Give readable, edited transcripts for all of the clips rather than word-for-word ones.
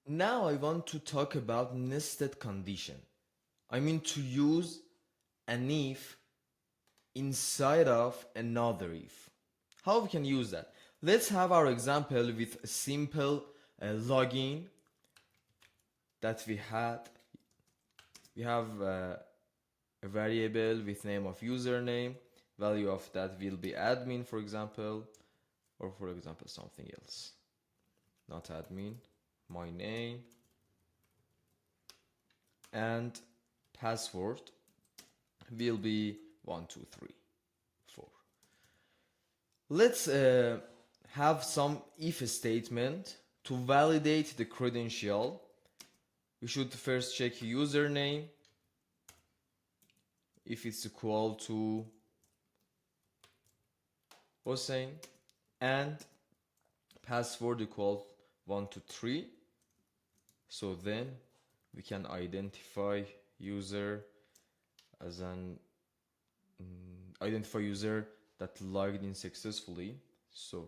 Now I want to talk about nested condition. I mean to use an if inside of another if. How we can use that? Let's have our example with a simple login that we had. We have a variable with name of username. Value of that will be admin, for example, or for example something else. Not admin, my name, and password will be 1 2 3 4. Let's have some if statement to validate the credential. We should first check username if it's equal to Hossein and password equal 1 to 3. So then we can identify user as an identify user that logged in successfully. So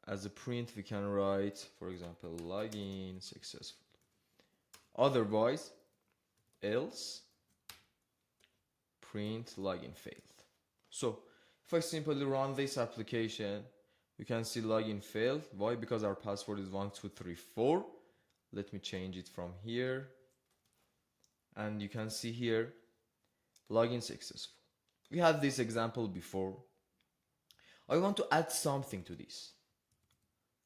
as a print we can write, for example, login successful. Otherwise, else print login failed. So if I simply run this application, you can see login failed. Why? Because our password is 1 2 3 4. Let me change it from here, and you can see here login successful. We had this example before. I want to add something to this.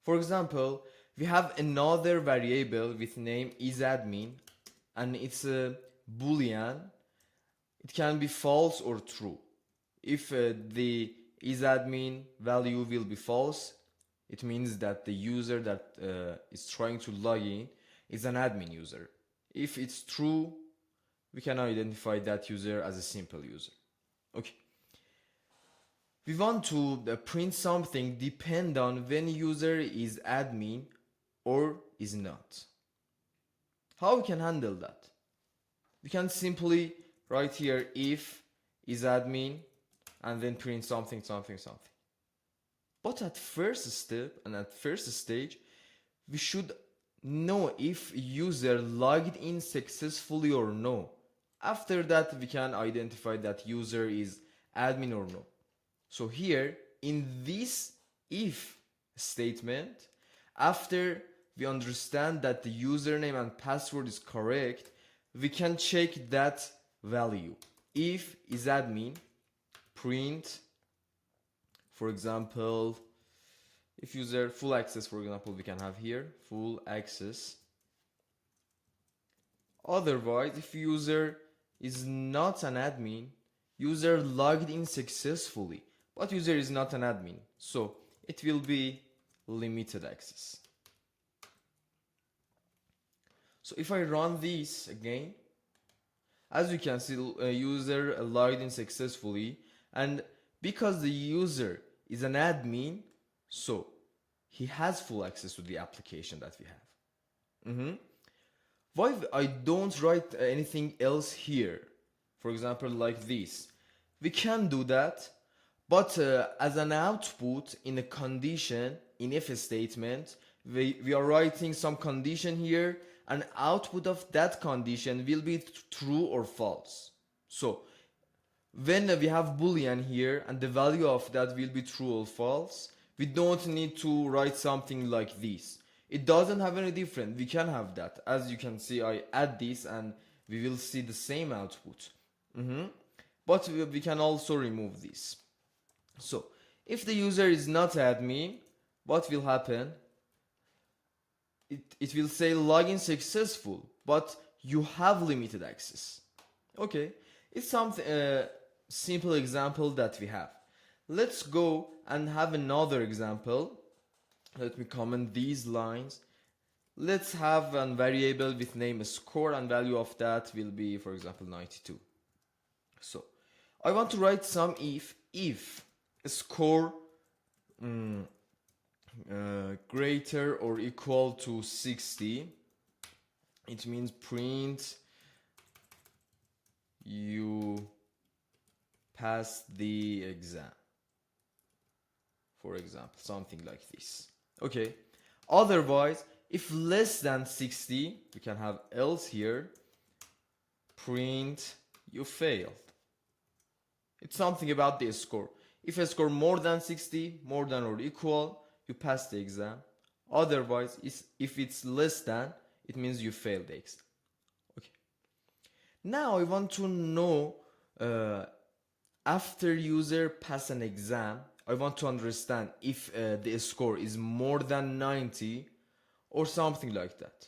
For example, we have another variable with name isAdmin, and it's a boolean. It can be false or true. If the isAdmin value will be false, it means that the user that is trying to log in is an admin user. If it's true, we can identify that user as a simple user. Okay. We want to print something depend on when user is admin or is not. How we can handle that? We can simply write here if is admin and then print something. But at first step and at first stage, we should know if user logged in successfully or no. After that, we can identify that user is admin or no. So here, in this if statement, after we understand that the username and password is correct, we can check that value. If is admin, print, for example, if user full access, for example, we can have here full access. Otherwise, if user is not an admin, user logged in successfully, but user is not an admin, so it will be limited access. So if I run this again, as you can see, user logged in successfully, and because the user is an admin, so he has full access to the application that we have. Why I don't write anything else here? For example, like this. We can do that, but as an output in a condition, in if statement, we are writing some condition here, and output of that condition will be true or false. So when we have boolean here and the value of that will be true or false, we don't need to write something like this. It doesn't have any different. We can have that. As you can see, I add this and we will see the same output. But we can also remove this. So if the user is not admin, what will happen? It will say login successful, but you have limited access. Okay, it's something simple example that we have. Let's go and have another example. Let me comment these lines. Let's have a variable with name score, and value of that will be, for example, 92. So I want to write some if score greater or equal to 60, it means print you pass the exam, for example, something like this. Okay, otherwise If less than 60, we can have else here, print you failed. It's something about the score. If a score more than 60, more than or equal, you pass the exam. Otherwise, if it's less than, it means you failed the exam. Okay. Now I want to know, after user pass an exam, I want to understand if the score is more than 90 or something like that.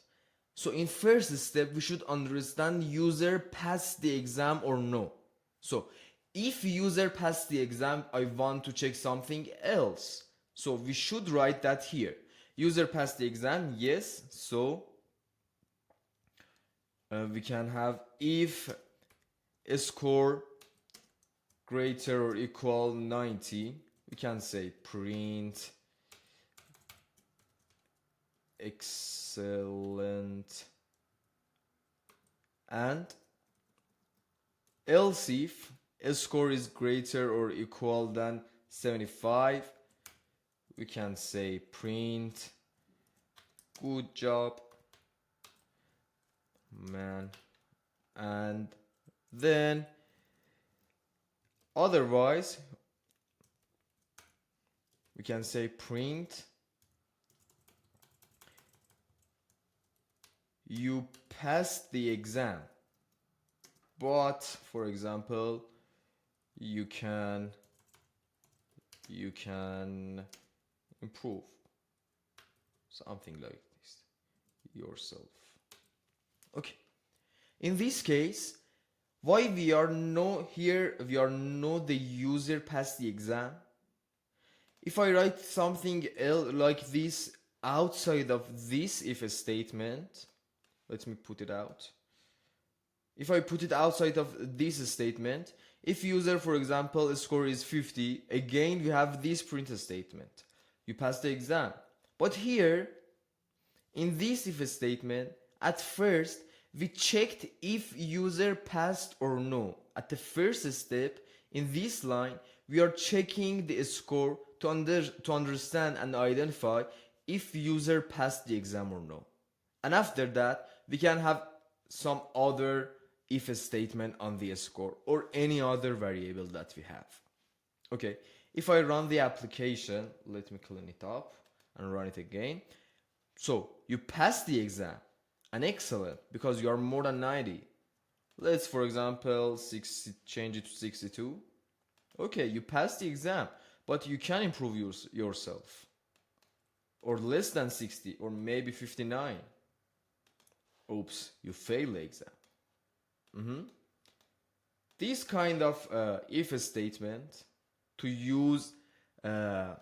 So in first step, we should understand user passed the exam or no. So if user passed the exam, I want to check something else. So we should write that here. User passed the exam, yes. So we can have if a score greater or equal 90, we can say print excellent, and else if a score is greater or equal than 75, we can say print good job man, and then otherwise we can say print you passed the exam, but for example you can improve something like this yourself. Okay, in this case, why we are no here, we are no the user passed the exam. If I write something else like this outside of this if statement, let me put it out. If I put it outside of this statement, if user, for example, score is 50, again we have this print statement. You passed the exam. But here, in this if statement, at first we checked if user passed or no. At the first step, in this line, we are checking the score to understand and identify if user passed the exam or no. And after that, we can have some other if statement on the score or any other variable that we have. Okay, if I run the application, let me clean it up and run it again. So you passed the exam, and excellent, because you are more than 90. Let's, for example, change it to 62. Okay, you passed the exam, but you can improve yourself. Or less than 60, or maybe 59. Oops, you failed the exam. This kind of if statement to use an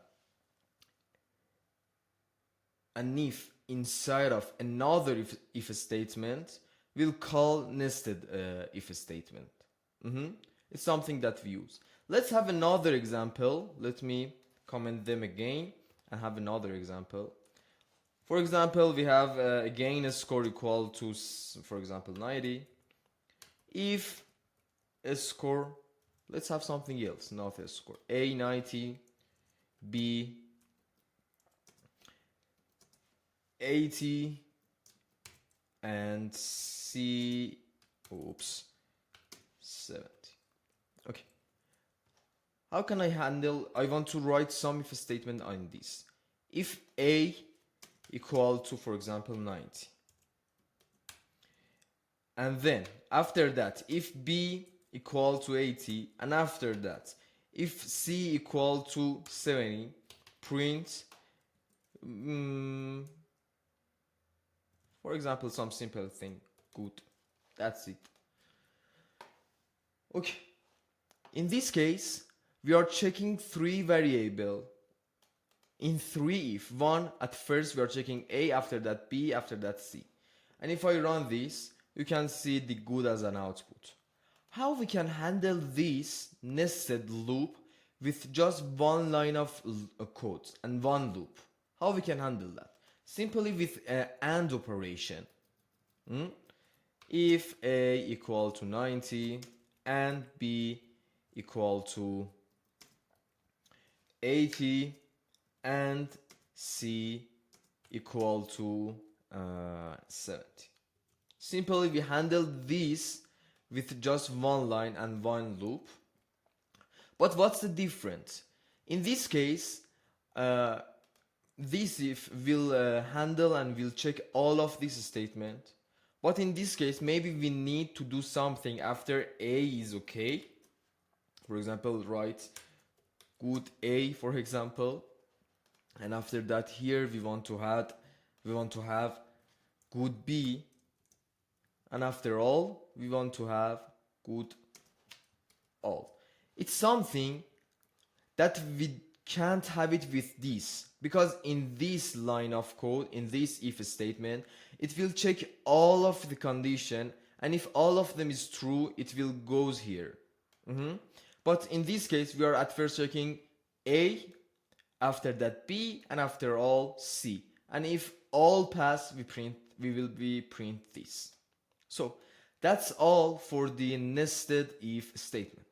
if inside of another if statement we'll call nested if statement. It's something that we use. Let's have another example. Let me comment them again and have another example. For example, we have again a score equal to, for example, 90. If a score, let's have something else, not a score. A 90, B 80, and C, 70. Okay. How can I handle, I want to write some if statement on this. If A equal to, for example, 90. And then, after that, if B equal to 80, and after that, if C equal to 70, print, for example, some simple thing, good. That's it. Okay. In this case, we are checking three variables. In three if. One, at first we are checking A, after that B, after that C. And if I run this, you can see the good as an output. How we can handle this nested loop with just one line of code and one loop? How we can handle that? Simply with an AND operation. If A equal to 90 and B equal to 80 and C equal to 70. Simply we handle this with just one line and one loop. But what's the difference? In this case, this if will handle and will check all of this statement. But in this case, maybe we need to do something after A is okay. For example, write good A, for example. And after that here we want to have good B. And after all, we want to have good all. It's something that we can't have it with this, because in this line of code, in this if statement, it will check all of the condition, and if all of them is true, it will goes here. But in this case, we are at first checking A, after that B, and after all C. And if all pass, we will be print this. So that's all for the nested if statement.